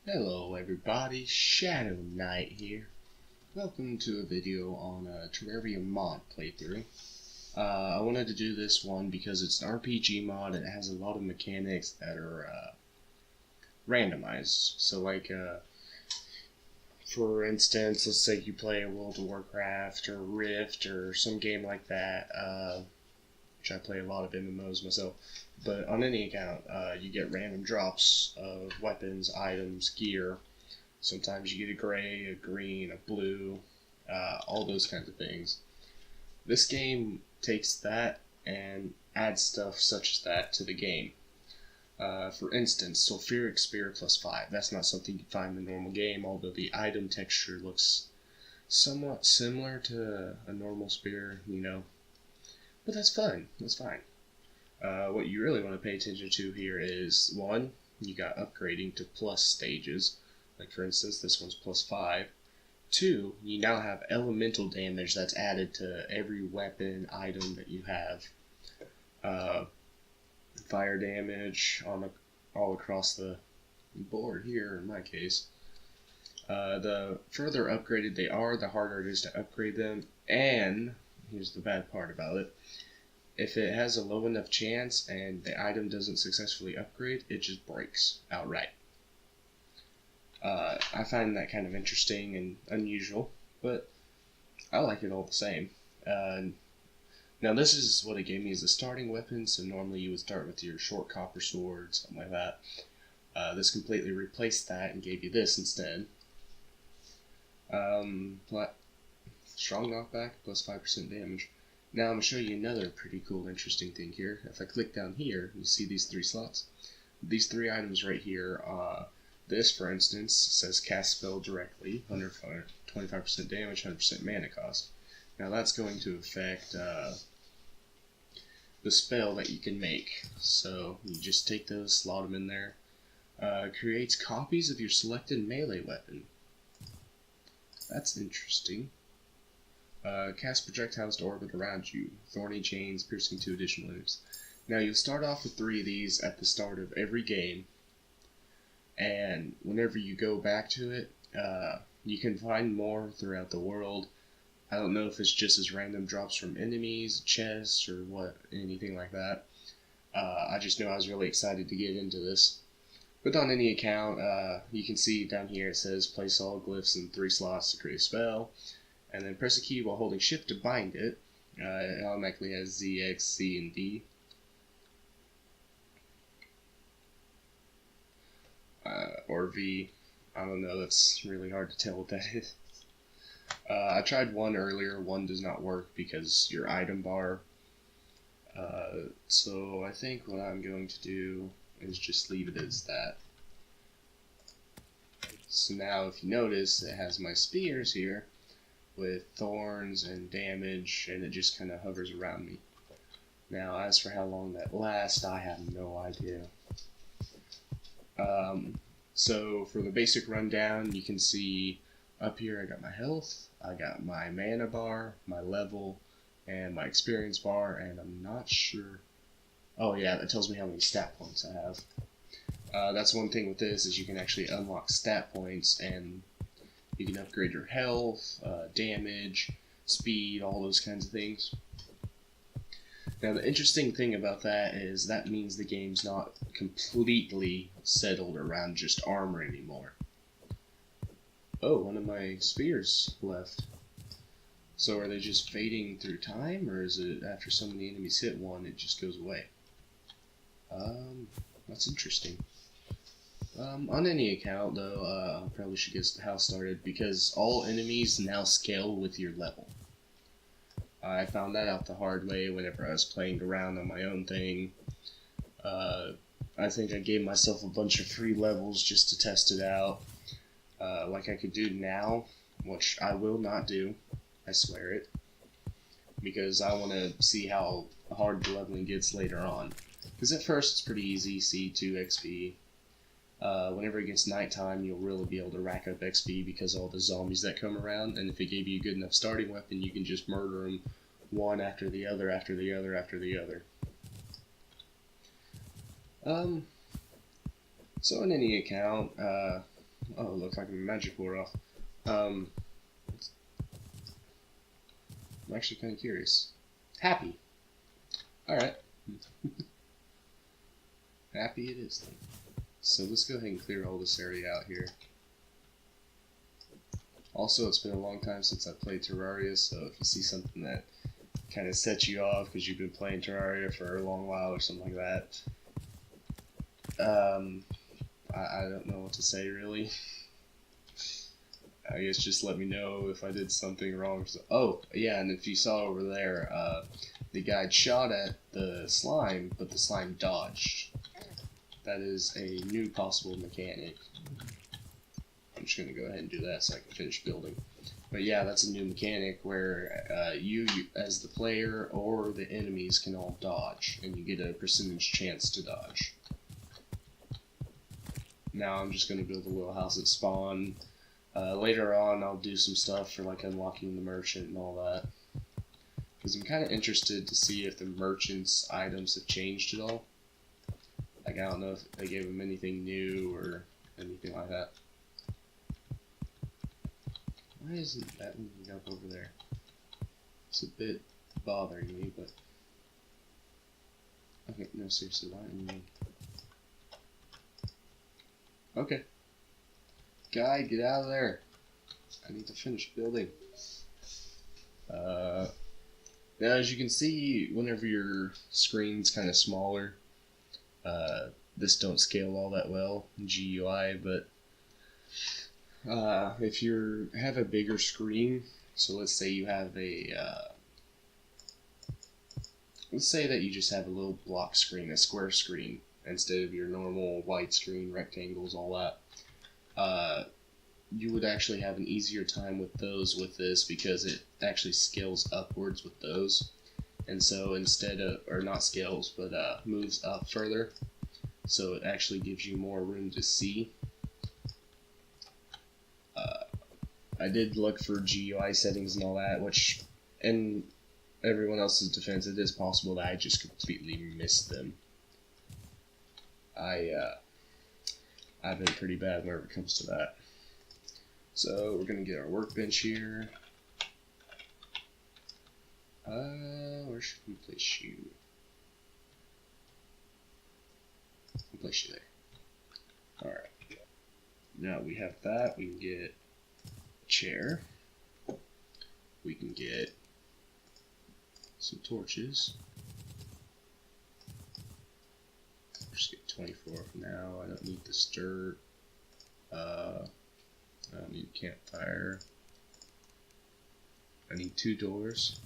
Hello everybody, Shadow Knight here. Welcome to a video on a Terraria mod playthrough. I wanted to do this one because it's an RPG mod and it has a lot of mechanics that are randomized. So for instance, let's say you play a World of Warcraft or Rift or some game like that, which I play a lot of MMOs myself. But on any account, you get random drops of weapons, items, gear. Sometimes you get a gray, a green, a blue, all those kinds of things. This game takes that and adds stuff such as that to the game. For instance, sulfuric spear +5. That's not something you find in the normal game, although the item texture looks somewhat similar to a normal spear, But that's fine. That's fine. What you really want to pay attention to here is, one, you got upgrading to plus stages. Like for instance, this one's +5. Two, you now have elemental damage that's added to every weapon item that you have. Fire damage all across the board here in my case. The further upgraded they are, the harder it is to upgrade them. And here's the bad part about it. If it has a low enough chance and the item doesn't successfully upgrade, it just breaks outright. I find that kind of interesting and unusual, but I like it all the same. Now this is what it gave me as a starting weapon, so normally you would start with your short copper sword, something like that. This completely replaced that and gave you this instead. Strong knockback, +5% damage. Now I'm going to show you another pretty cool, interesting thing here. If I click down here, you see these three slots. These three items right here, this, for instance, says cast spell directly, 25% damage, 100% mana cost. Now that's going to affect the spell that you can make. So you just take those, slot them in there. Creates copies of your selected melee weapon. That's interesting. Cast projectiles to orbit around you. Thorny chains piercing 2 additional enemies. Now you'll start off with 3 of these at the start of every game, and whenever you go back to it, you can find more throughout the world. I don't know if it's just as random drops from enemies, chests, or anything like that. I just know I was really excited to get into this. But on any account, you can see down here it says place all glyphs in 3 slots to create a spell. And then press a key while holding shift to bind it. It automatically has Z, X, C, and D. Or V. I don't know, that's really hard to tell what that is. I tried one earlier, one does not work because your item bar. So I think what I'm going to do is just leave it as that. So now if you notice, it has my spears here with thorns and damage, and it just kind of hovers around me. Now, as for how long that lasts, I have no idea. So for the basic rundown, you can see up here I got my health, I got my mana bar, my level, and my experience bar, and I'm not sure. Oh yeah, that tells me how many stat points I have. That's one thing with this, is you can actually unlock stat points, and you can upgrade your health, damage, speed, all those kinds of things. Now the interesting thing about that is that means the game's not completely settled around just armor anymore. Oh, one of my spears left. So are they just fading through time, or is it after so many enemies hit one, it just goes away? That's interesting. On any account, though, I probably should get the house started because all enemies now scale with your level. I found that out the hard way whenever I was playing around on my own thing. I think I gave myself a bunch of free levels just to test it out, like I could do now, which I will not do, I swear it, because I want to see how hard the leveling gets later on. Because at first it's pretty easy, C2 XP. Whenever it gets nighttime, you'll really be able to rack up XP because of all the zombies that come around, and if it gave you a good enough starting weapon, you can just murder them one after the other, after the other, after the other. So in any account, Oh, it looked like my magic wore off. I'm actually kind of curious. Happy. Alright. Happy it is then. So let's go ahead and clear all this area out here. Also, it's been a long time since I played Terraria, so if you see something that kind of sets you off because you've been playing Terraria for a long while or something like that, I don't know what to say really. I guess just let me know if I did something wrong. Oh, yeah, and if you saw over there, the guy shot at the slime, but the slime dodged. That is a new possible mechanic. I'm just going to go ahead and do that so I can finish building. But yeah, that's a new mechanic where you, as the player, or the enemies can all dodge, and you get a percentage chance to dodge. Now I'm just going to build a little house at spawn. Later on, I'll do some stuff for like unlocking the merchant and all that. Because I'm kind of interested to see if the merchant's items have changed at all. Like, I don't know if they gave him anything new or anything like that. Why isn't that moving up over there? It's a bit bothering me, but... Okay, no, seriously, why aren't you... Okay. Guy, get out of there. I need to finish building. Now, as you can see, whenever your screen's kind of smaller, this don't scale all that well in GUI, but if you have a bigger screen, so let's say you have a, let's say that you just have a little block screen, a square screen, instead of your normal wide screen, rectangles, all that, you would actually have an easier time with those with this because it actually scales upwards with those. And so instead of, or not scales, but moves up further. So it actually gives you more room to see. I did look for GUI settings and all that, which, in everyone else's defense, it is possible that I just completely missed them. I've been pretty bad whenever it comes to that. So we're gonna get our workbench here. Where should we place you? We'll place you there. Alright. Now we have that, we can get a chair. We can get some torches. Just get 24 for now. I don't need this dirt. I don't need a campfire. I need 2 doors.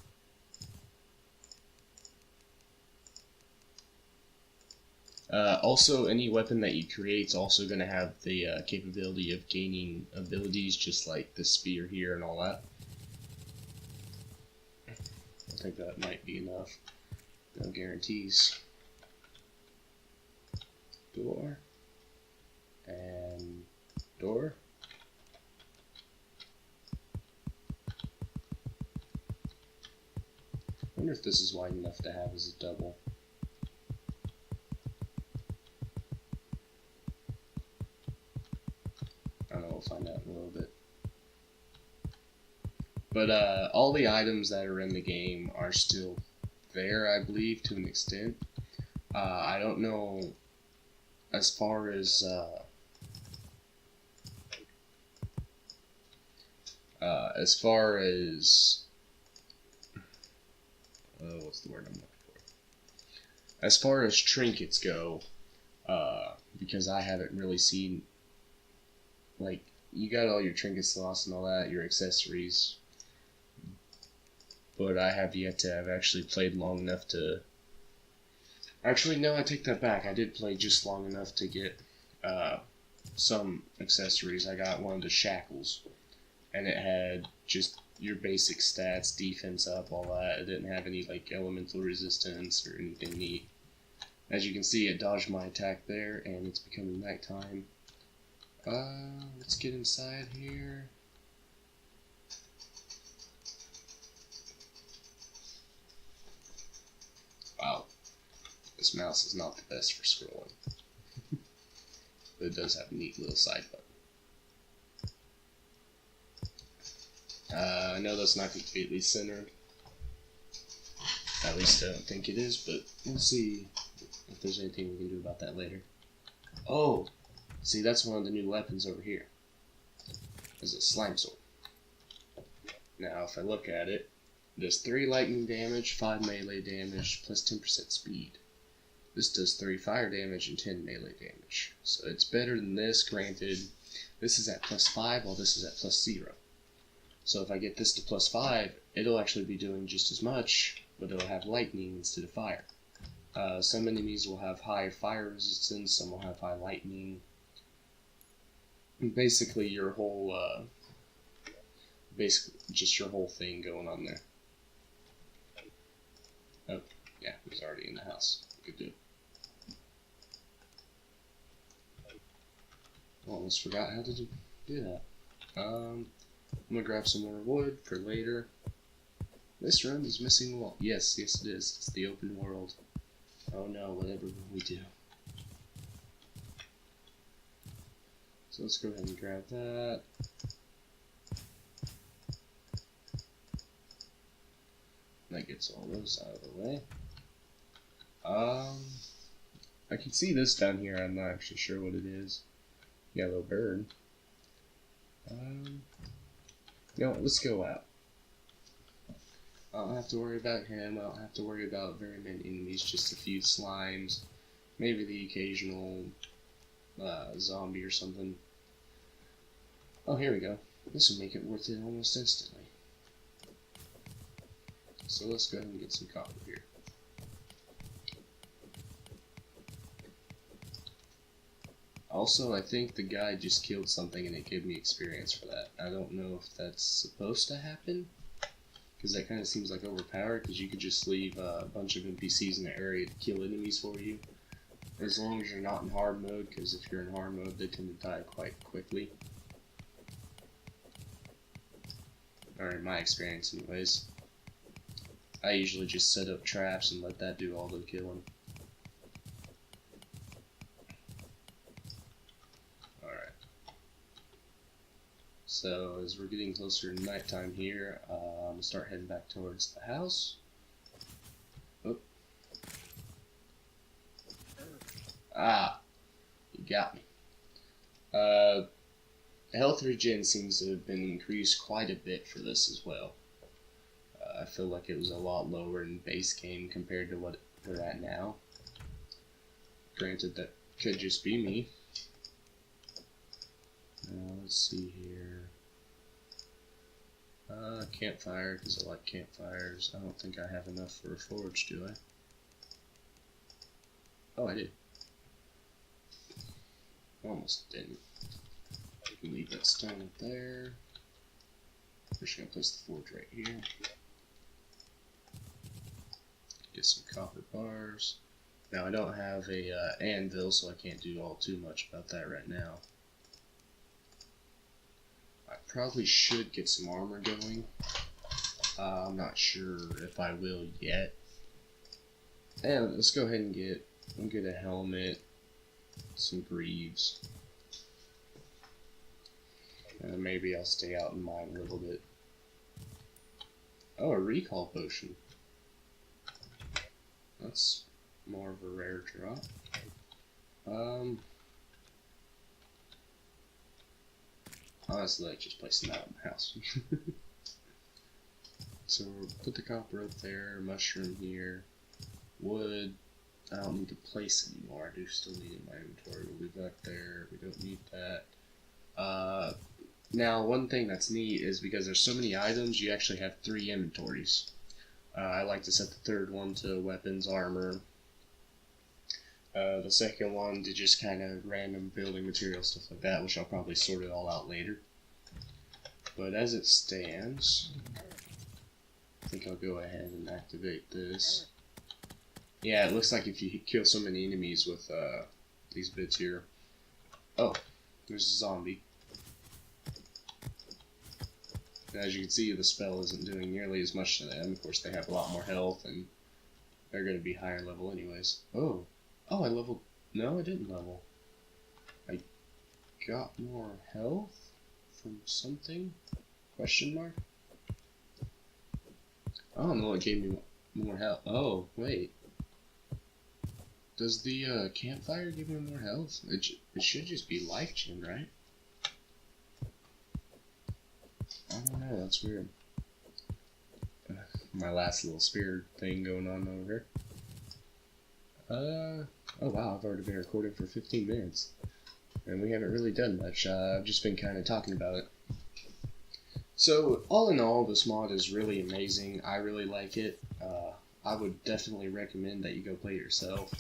Also, any weapon that you create is also going to have the capability of gaining abilities, just like the spear here and all that. I think that might be enough. No guarantees. Door. And door. I wonder if this is wide enough to have as a double. I don't know, we'll find out in a little bit. But all the items that are in the game are still there, I believe, to an extent. I don't know as far as what's the word I'm looking for? As far as trinkets go, because I haven't really seen, like, you got all your trinkets lost and all that, your accessories, but I have yet to have actually played long enough to... Actually, no, I take that back. I did play just long enough to get some accessories. I got one of the shackles, and it had just your basic stats, defense up, all that. It didn't have any like elemental resistance or anything neat. As you can see, it dodged my attack there, and it's becoming nighttime. Let's get inside here. Wow, this mouse is not the best for scrolling. But it does have a neat little side button. I know that's not completely centered. At least I don't think it is, but we'll see if there's anything we can do about that later. Oh! See, that's one of the new weapons over here. Is a slime sword. Now, if I look at it, it does 3 lightning damage, 5 melee damage, plus 10% speed. This does 3 fire damage and 10 melee damage. So it's better than this, granted. This is at plus 5, while this is at plus 0. So if I get this to plus 5, it'll actually be doing just as much, but it'll have lightning instead of fire. Some enemies will have high fire resistance, some will have high lightning. Basically your whole, just your whole thing going on there. Oh, yeah, he's already in the house. Good dude. Almost forgot how to do that. I'm gonna grab some more wood for later. This room is missing a wall. Yes, it is. It's the open world. Oh no, whatever will we do? So let's go ahead and grab that. That gets all those out of the way. I can see this down here. I'm not actually sure what it is. Yellow bird. No, let's go out. I don't have to worry about him. I don't have to worry about very many enemies. Just a few slimes. Maybe the occasional zombie or something. Oh, here we go. This will make it worth it almost instantly. So let's go ahead and get some copper here. Also, I think the guy just killed something and it gave me experience for that. I don't know if that's supposed to happen, because that kind of seems like overpowered, because you could just leave a bunch of NPCs in the area to kill enemies for you. As long as you're not in hard mode, because if you're in hard mode, they tend to die quite quickly. Or in my experience anyways. I usually just set up traps and let that do all the killing. So as we're getting closer to nighttime here, I'm going to start heading back towards the house. Oh. Ah, you got me. Health regen seems to have been increased quite a bit for this as well. I feel like it was a lot lower in base game compared to what we're at now. Granted, that could just be me. Let's see here. Campfire, because I like campfires. I don't think I have enough for a forge, do I? Oh, I did. Almost didn't. I can leave that stone up there. We're just going to place the forge right here. Get some copper bars. Now, I don't have a anvil, so I can't do all too much about that right now. I probably should get some armor going. I'm not sure if I will yet. And let's go ahead and get a helmet, some greaves. And maybe I'll stay out and mine a little bit. Oh, a recall potion. That's more of a rare drop. Honestly, like just placing that in the house. So we'll put the copper up there, mushroom here, wood. I don't need to place anymore. I do still need it in my inventory. We'll be back there. We don't need that. Now, one thing that's neat is because there's so many items, you actually have 3 inventories. I like to set the third one to weapons, armor. The second one to just kind of random building materials, stuff like that, which I'll probably sort it all out later. But as it stands, I think I'll go ahead and activate this. Yeah, it looks like if you kill so many enemies with these bits here. Oh, there's a zombie. As you can see, the spell isn't doing nearly as much to them. Of course, they have a lot more health, and they're going to be higher level anyways. Oh, I leveled. No, I didn't level. I got more health from something? Question mark? I don't know, it gave me more health. Oh, wait. Does the campfire give me more health? It should just be life gem, right? I don't know, that's weird. My last little spear thing going on over here. Oh wow, I've already been recording for 15 minutes. And we haven't really done much. I've just been kind of talking about it. So, all in all, this mod is really amazing. I really like it. I would definitely recommend that you go play it yourself.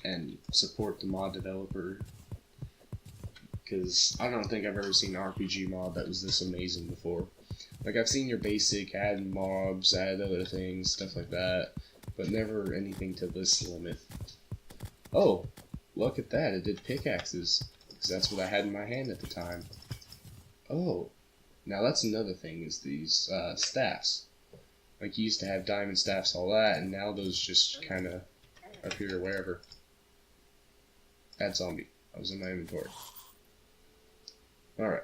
And support the mod developer. Because I don't think I've ever seen an RPG mod that was this amazing before. Like, I've seen your basic add mobs, add other things, stuff like that. But never anything to this limit. Oh, look at that, it did pickaxes. Because that's what I had in my hand at the time. Oh, now that's another thing, is these staffs. Like, you used to have diamond staffs, all that, and now those just kind of appear wherever. Add zombie. I was in my inventory. Alright.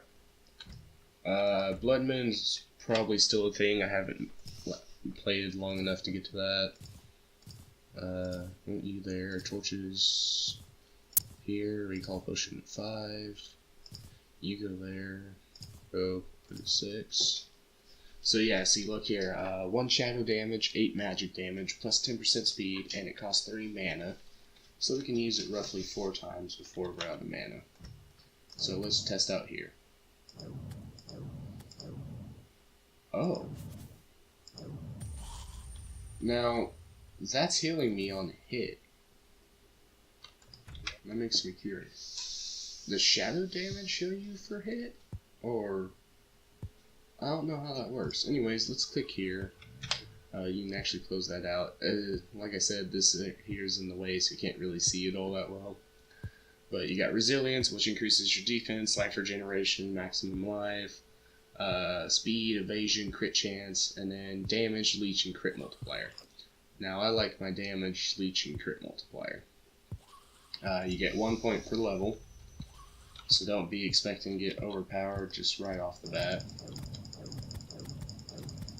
Bloodman's probably still a thing. I haven't played long enough to get to that. You there. Torches here. Recall potion at 5. You go there. Go to 6. So yeah, see, look here. 1 shadow damage, 8 magic damage, plus 10% speed, and it costs 30 mana. So we can use it roughly 4 times before we're out of mana. So let's test out here. Oh. Now, that's healing me on hit. That makes me curious. Does shadow damage heal you for hit? Or... I don't know how that works. Anyways, let's click here. You can actually close that out. Like I said, this here is in the way, so you can't really see it all that well. But you got resilience, which increases your defense, life regeneration, maximum life, speed, evasion, crit chance, and then damage, leech, and crit multiplier. Now, I like my damage, leech, and crit multiplier. You get 1 point per level, so don't be expecting to get overpowered just right off the bat.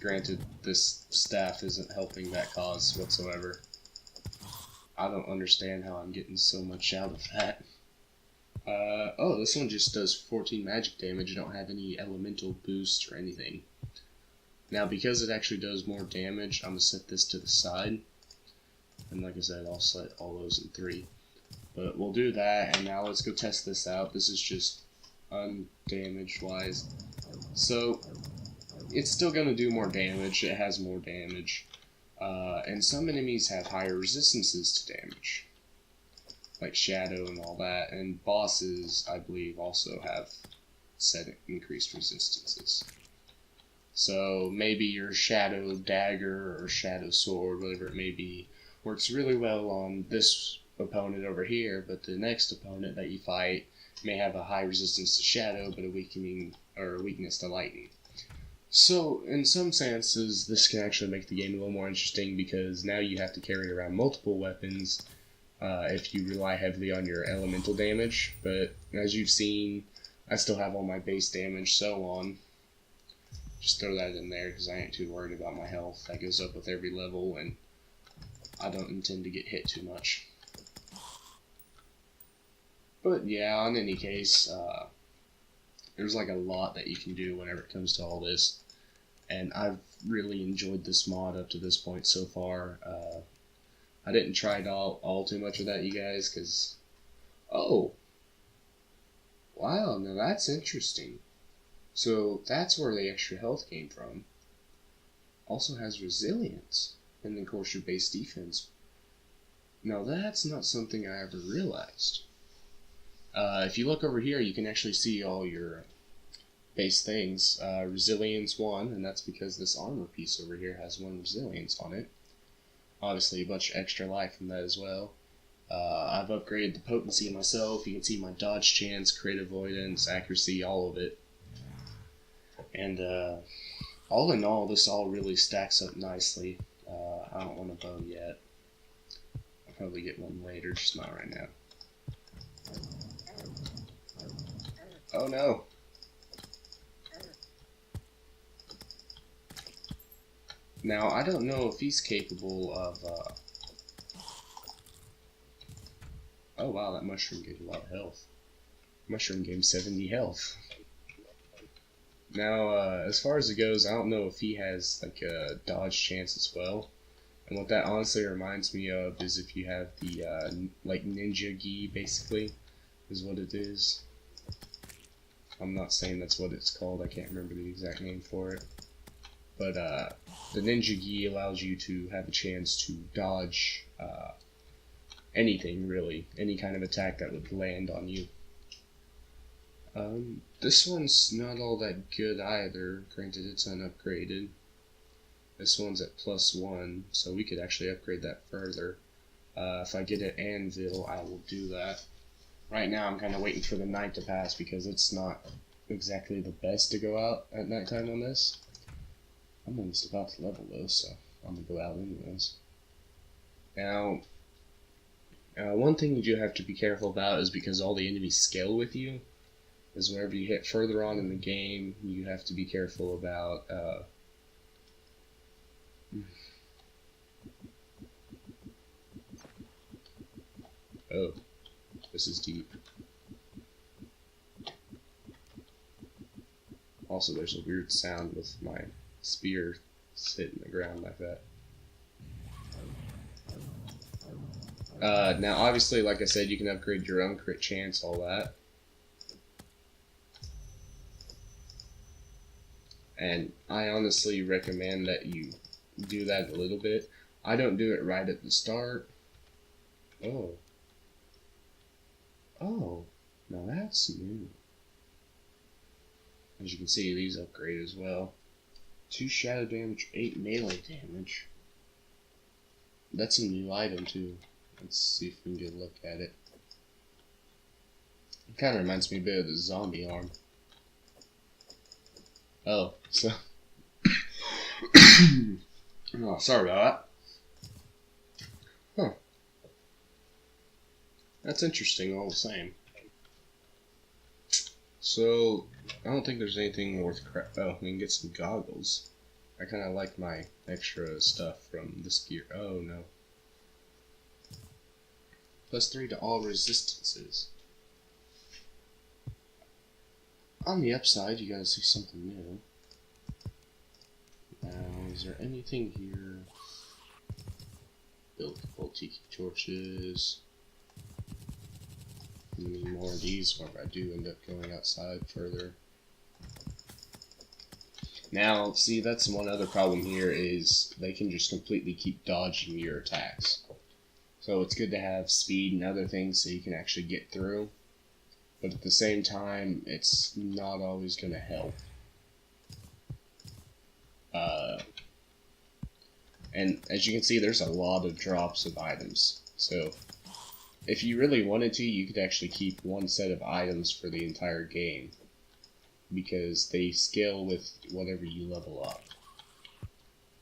Granted, this staff isn't helping that cause whatsoever. I don't understand how I'm getting so much out of that. Oh, this one just does 14 magic damage. You don't have any elemental boost or anything. Now, because it actually does more damage, I'm going to set this to the side. And like I said, I'll set all those in 3. But we'll do that, and now let's go test this out. This is just undamage-wise. So, it's still going to do more damage. It has more damage. And some enemies have higher resistances to damage. Like Shadow and all that. And bosses, I believe, also have set increased resistances. So maybe your Shadow Dagger or Shadow Sword, whatever it may be, works really well on this opponent over here, but the next opponent that you fight may have a high resistance to Shadow, but a weakening or a weakness to lightning. So, in some senses, this can actually make the game a little more interesting because now you have to carry around multiple weapons if you rely heavily on your elemental damage. But as you've seen, I still have all my base damage, so on. Just throw that in there because I ain't too worried about my health. That goes up with every level, and I don't intend to get hit too much. But yeah, in any case, there's like a lot that you can do whenever it comes to all this, and I've really enjoyed this mod up to this point so far. I didn't try all too much of that, you guys, because... Oh! Wow, now that's interesting. So that's where the extra health came from. Also has resilience, and then of course your base defense. Now that's not something I ever realized. If you look over here, you can actually see all your base things. Resilience 1, and that's because this armor piece over here has 1 resilience on it. Obviously a bunch of extra life from that as well. I've upgraded the potency myself. You can see my dodge chance, crit avoidance, accuracy, all of it. And all in all, this all really stacks up nicely. I don't want a bow yet. I'll probably get one later, just not right now. Oh no! Now, I don't know if he's capable of, oh wow, that mushroom gave a lot of health. Mushroom gave 70 health. Now, as far as it goes, I don't know if he has, like, a dodge chance as well. And what that honestly reminds me of is if you have the, like, ninja gi, basically, is what it is. I'm not saying that's what it's called, I can't remember the exact name for it. But, the ninja gi allows you to have a chance to dodge, anything, really. Any kind of attack that would land on you. This one's not all that good either, granted it's unupgraded. This one's at +1, so we could actually upgrade that further. If I get an anvil, I will do that. Right now I'm kind of waiting for the night to pass because it's not exactly the best to go out at nighttime on this. I'm almost about to level though, so I'm going to go out anyways. Now, one thing you do have to be careful about is because all the enemies scale with you, is whenever you hit further on in the game, you have to be careful about, oh, this is deep. Also, there's a weird sound with my spear hitting the ground like that. Now, obviously, like I said, you can upgrade your own crit chance, all that. And I honestly recommend that you do that a little bit. I don't do it right at the start. Oh. Oh, now that's new. As you can see, these upgrade as well. 2 shadow damage, 8 melee damage. That's a new item too. Let's see if we can get a look at it. It kind of reminds me a bit of the zombie arm. Oh, so... oh, sorry about that. Huh. That's interesting all the same. So, I don't think there's anything worth oh, we can get some goggles. I kind of like my extra stuff from this gear. Oh, no. +3 to all resistances. On the upside, you gotta see something new. Now, is there anything here? Build a couple tiki torches. Need more of these, or if I do end up going outside further. Now, see, that's one other problem here is they can just completely keep dodging your attacks. So it's good to have speed and other things so you can actually get through. But at the same time, it's not always going to help. And as you can see, there's a lot of drops of items. So if you really wanted to, you could actually keep one set of items for the entire game, because they scale with whatever you level up.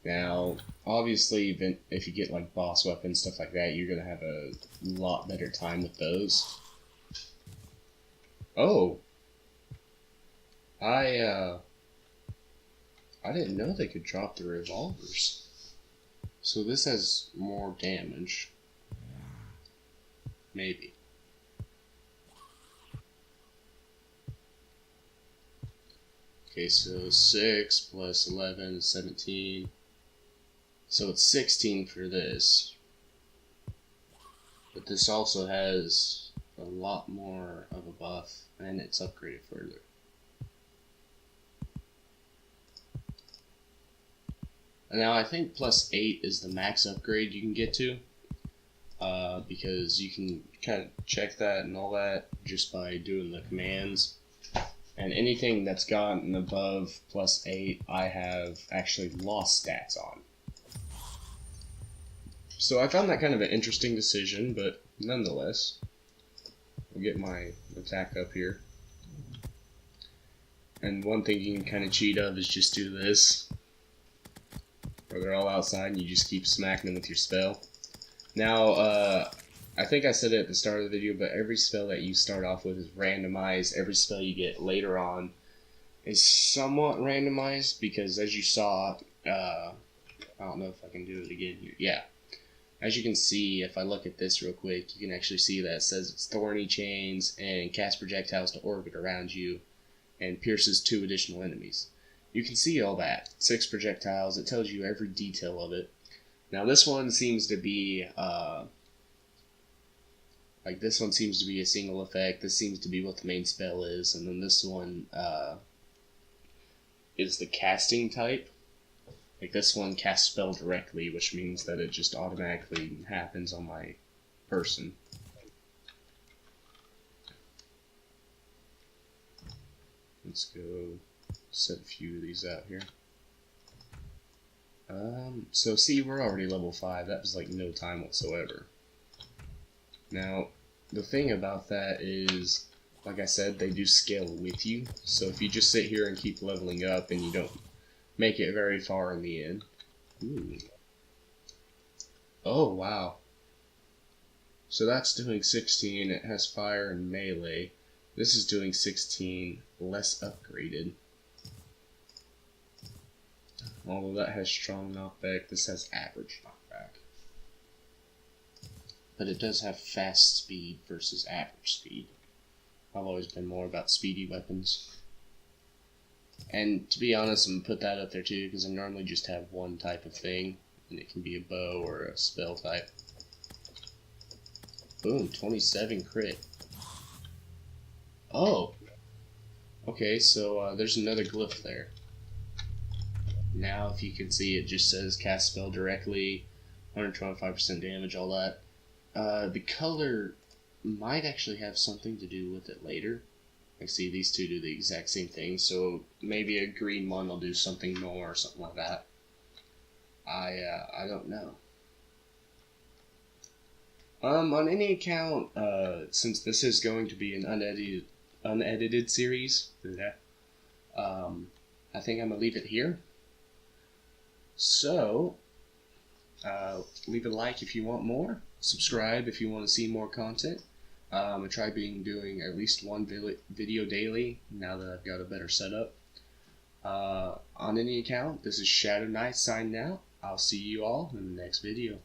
Now, obviously, even if you get like boss weapons, stuff like that, you're going to have a lot better time with those. Oh! I didn't know they could drop the revolvers. So this has more damage. Maybe. Okay, so 6 plus 11 is 17. So it's 16 for this. But this also has a lot more of a buff, and it's upgraded further. And now I think +8 is the max upgrade you can get to. Because you can kind of check that and all that just by doing the commands. And anything that's gotten above +8, I have actually lost stats on. So I found that kind of an interesting decision, but nonetheless, I'll get my attack up here. And one thing you can kind of cheat of is just do this, where they're all outside and you just keep smacking them with your spell. Now, I think I said it at the start of the video, but every spell that you start off with is randomized. Every spell you get later on is somewhat randomized, because as you saw, I don't know if I can do it again here. Yeah. As you can see, if I look at this real quick, you can actually see that it says it's thorny chains and cast projectiles to orbit around you and pierces 2 additional enemies. You can see all that. 6 projectiles. It tells you every detail of it. Now this one seems to be this one seems to be a single effect. This seems to be what the main spell is, and then this one is the casting type. Like this one casts spell directly, which means that it just automatically happens on my person. Let's go set a few of these out here. So see, we're already level 5. That was like no time whatsoever. Now, the thing about that is, like I said, they do scale with you. So if you just sit here and keep leveling up and you don't make it very far in the end. Ooh. Oh, wow. So that's doing 16. It has fire and melee. This is doing 16, less upgraded. Although that has strong knockback, this has average knockback. But it does have fast speed versus average speed. I've always been more about speedy weapons. And to be honest, I'm going to put that up there too, because I normally just have one type of thing, and it can be a bow or a spell type. Boom, 27 crit. Oh! Okay, so there's another glyph there. Now, if you can see, it just says cast spell directly, 125% damage, all that. The color might actually have something to do with it later. I see these two do the exact same thing, so maybe a green one will do something more or something like that. I don't know. On any account, since this is going to be an unedited series, I think I'm gonna leave it here. So, leave a like if you want more. Subscribe if you want to see more content. I try doing at least one video daily now that I've got a better setup. On any account, this is Shadow Knight signing out. I'll see you all in the next video.